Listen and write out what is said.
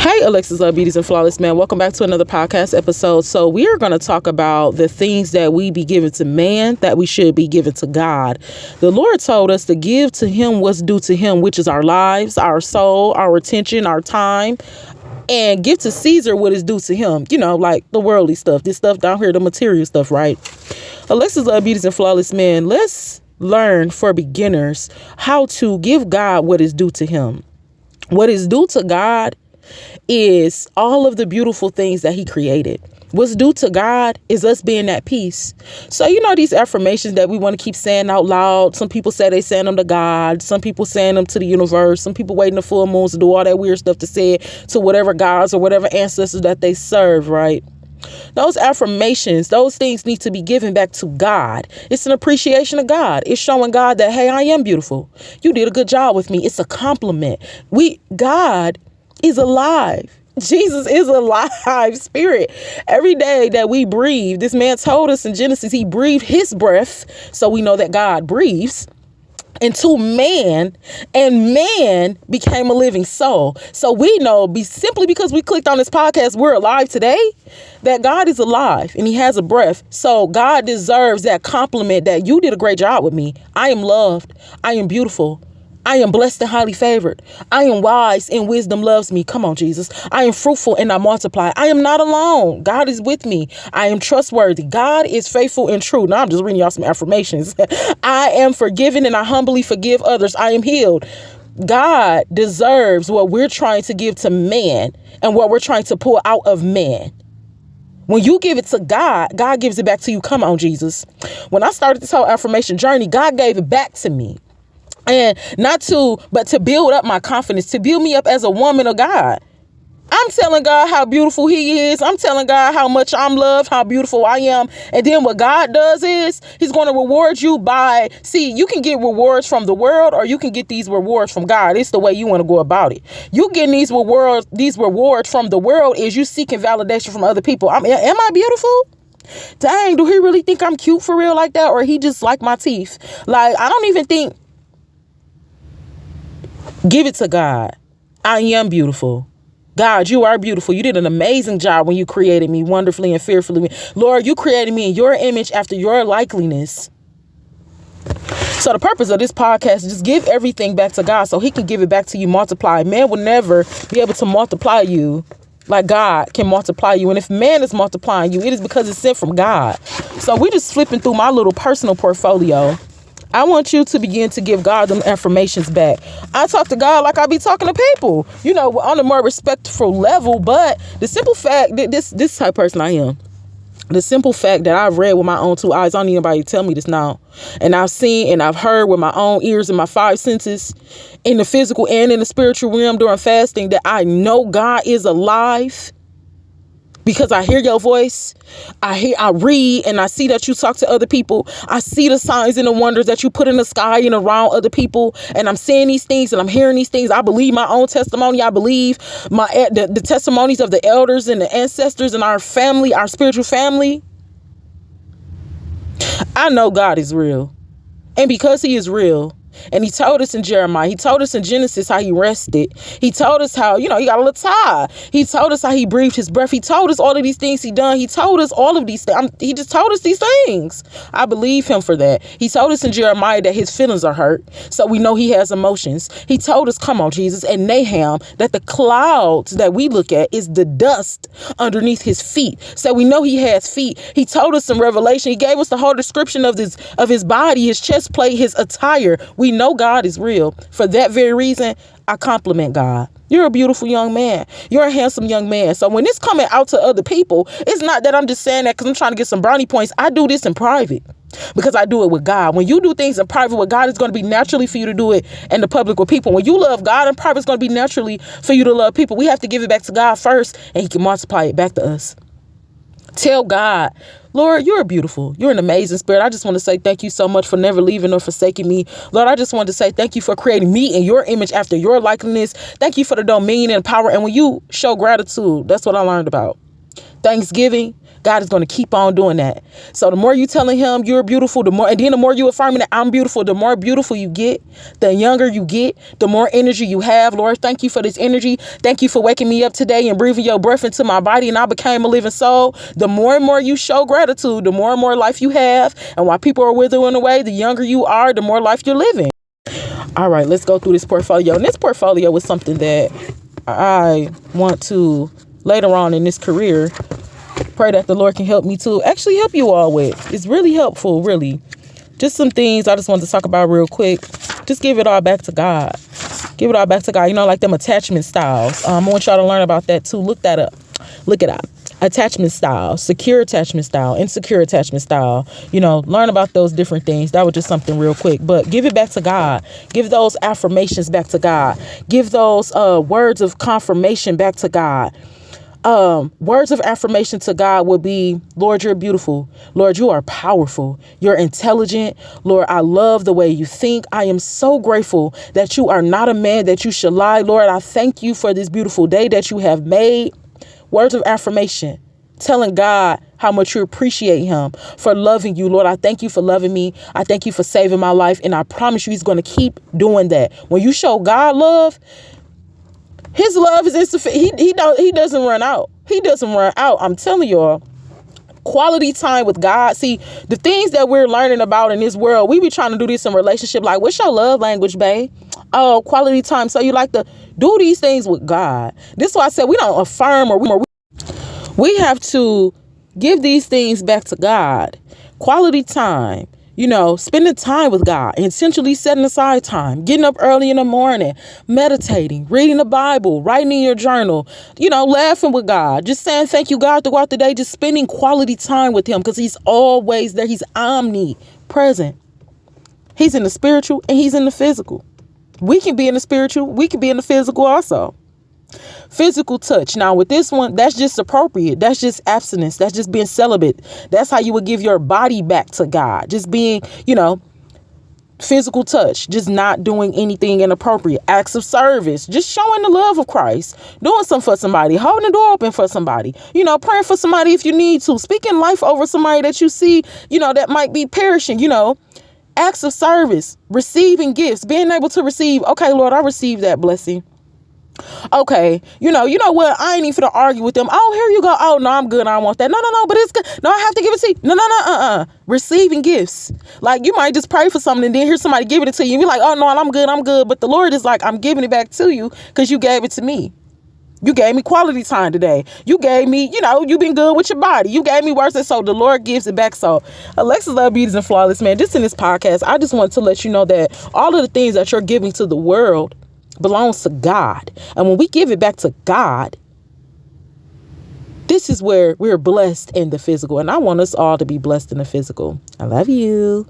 Hey, Alexus, beauties and flawless man. Welcome back to another podcast episode. So we are going to talk about the things that we be giving to man that we should be giving to God. The Lord told us to give to him what's due to him, which is our lives, our soul, our attention, our time, and give to Caesar what is due to him. You know, like the worldly stuff, this stuff down here, the material stuff, right? Alexus, beauties and flawless man. Let's learn for beginners how to give God what is due to him. What is due to God is all of the beautiful things that he created. What's due to God is us being at peace. So, you know, these affirmations that we want to keep saying out loud. Some people say they saying them to God. Some people saying them to the universe. Some people waiting the full moons to do all that weird stuff to say it to whatever gods or whatever ancestors that they serve, right? Those affirmations, those things need to be given back to God. It's an appreciation of God. It's showing God that, hey, I am beautiful. You did a good job with me. It's a compliment. God is alive. Jesus is a live spirit. Every day that we breathe, this man told us in Genesis, he breathed his breath. So we know that God breathes into man, and man became a living soul. So we know simply because we clicked on this podcast, we're alive today, that God is alive and he has a breath. So God deserves that compliment that you did a great job with me. I am loved. I am beautiful. I am blessed and highly favored. I am wise and wisdom loves me. Come on, Jesus. I am fruitful and I multiply. I am not alone. God is with me. I am trustworthy. God is faithful and true. Now I'm just reading y'all some affirmations. I am forgiven and I humbly forgive others. I am healed. God deserves what we're trying to give to man and what we're trying to pull out of man. When you give it to God, God gives it back to you. Come on, Jesus. When I started this whole affirmation journey, God gave it back to me. And but to build up my confidence, to build me up as a woman of God. I'm telling God how beautiful he is. I'm telling God how much I'm loved, how beautiful I am. And then what God does is he's going to reward you you can get rewards from the world or you can get these rewards from God. It's the way you want to go about it. You getting these rewards from the world is you seeking validation from other people. Am I beautiful? Dang, do he really think I'm cute for real like that? Or he just like my teeth? Like, I don't even think. Give it to God. I am beautiful. God, you are beautiful. You did an amazing job when you created me wonderfully and fearfully. Lord, you created me in your image after your likeness. So the purpose of this podcast is just give everything back to God so he can give it back to you multiplied. Man will never be able to multiply you like God can multiply you. And if man is multiplying you, it is because it's sent from God. So we're just flipping through my little personal portfolio. I want you to begin to give God them affirmations back. I talk to God like I be talking to people, you know, on a more respectful level. But the simple fact that this type of person I am, the simple fact that I've read with my own two eyes, I don't need anybody to tell me this now. And I've seen and I've heard with my own ears and my five senses in the physical and in the spiritual realm during fasting that I know God is alive. Because I hear your voice, I read, and I see that you talk to other people. I see the signs and the wonders that you put in the sky and around other people. And I'm seeing these things and I'm hearing these things. I believe my own testimony. I believe the testimonies of the elders and the ancestors and our family, our spiritual family. I know God is real. And because he is real, and he told us in Jeremiah, he told us in Genesis how he rested. He told us how, he got a little tired. He told us how he breathed his breath. He told us all of these things he done. He told us all of these things. He just told us these things. I believe him for that. He told us in Jeremiah that his feelings are hurt. So we know he has emotions. He told us, come on, Jesus, and Nahum, that the clouds that we look at is the dust underneath his feet. So we know he has feet. He told us in Revelation, he gave us the whole description of his body, his chest plate, his attire. We know God is real. For that very reason, I compliment God. You're a beautiful young man. You're a handsome young man. So when it's coming out to other people, it's not that I'm just saying that because I'm trying to get some brownie points. I do this in private because I do it with God. When you do things in private with God, it's going to be naturally for you to do it in the public with people. When you love God in private, it's going to be naturally for you to love people. We have to give it back to God first, and he can multiply it back to us. Tell God, Lord, you're beautiful. You're an amazing spirit. I just want to say thank you so much for never leaving or forsaking me. Lord, I just want to say thank you for creating me in your image after your likeness. Thank you for the dominion and power. And when you show gratitude, that's what I learned about. Thanksgiving, God is going to keep on doing that. So the more you telling him you're beautiful, and then the more you affirming that I'm beautiful, the more beautiful you get, the younger you get, the more energy you have. Lord, thank you for this energy. Thank you for waking me up today and breathing your breath into my body, and I became a living soul. The more and more you show gratitude, the more and more life you have. And while people are withering away, the younger you are, the more life you're living. All right, let's go through this portfolio. And this portfolio was something that I want to later on in this career pray that the Lord can help me to actually help you all with. It's really helpful, really. Just some things I just wanted to talk about real quick. Just give it all back to God. Give it all back to God. You know, like them attachment styles. I want y'all to learn about that too. Look that up. Look it up. Attachment style, secure attachment style, insecure attachment style. You know, learn about those different things. That was just something real quick. But give it back to God. Give those affirmations back to God. Give those words of confirmation back to God. Words of affirmation to God would be, Lord, you're beautiful. Lord, you are powerful. You're intelligent. Lord, I love the way you think. I am so grateful that you are not a man that you should lie. Lord, I thank you for this beautiful day that you have made. Words of affirmation, telling God how much you appreciate him for loving you. Lord, I thank you for loving me. I thank you for saving my life. And I promise you, he's going to keep doing that. When you show God love, his love is insufficient. He doesn't run out. He doesn't run out. I'm telling y'all, quality time with God. See, the things that we're learning about in this world, we be trying to do this in relationship. Like, what's your love language, babe? Oh, quality time. So you like to do these things with God. This is why I said we don't affirm we have to give these things back to God. Quality time. You know, spending time with God, intentionally setting aside time, getting up early in the morning, meditating, reading the Bible, writing in your journal, you know, laughing with God, just saying thank you, God, throughout the day, just spending quality time with him because he's always there. He's omnipresent. He's in the spiritual and he's in the physical. We can be in the spiritual. We can be in the physical also. Physical touch. Now with this one, that's just appropriate. That's just abstinence. That's just being celibate. That's how you would give your body back to God. Just being, you know, physical touch, just not doing anything inappropriate. Acts of service, just showing the love of Christ, doing something for somebody, holding the door open for somebody, you know, praying for somebody if you need to, speaking life over somebody that you see, you know, that might be perishing, you know. Acts of service, receiving gifts, being able to receive. Okay, Lord, I received that blessing. Okay, you know what? I ain't even finna argue with them. Oh, here you go. Oh, no, I'm good. I don't want that. No, but it's good. No, I have to give it to you. No. Receiving gifts. Like, you might just pray for something and then hear somebody giving it to you. And you're like, oh, no, I'm good. But the Lord is like, I'm giving it back to you because you gave it to me. You gave me quality time today. You gave me, you know, you've been good with your body. You gave me words. And so the Lord gives it back. So Alexus Love Beauties and Flawless, man, just in this podcast, I just want to let you know that all of the things that you're giving to the world belongs to God. And when we give it back to God, this is where we're blessed in the physical. And I want us all to be blessed in the physical. I love you.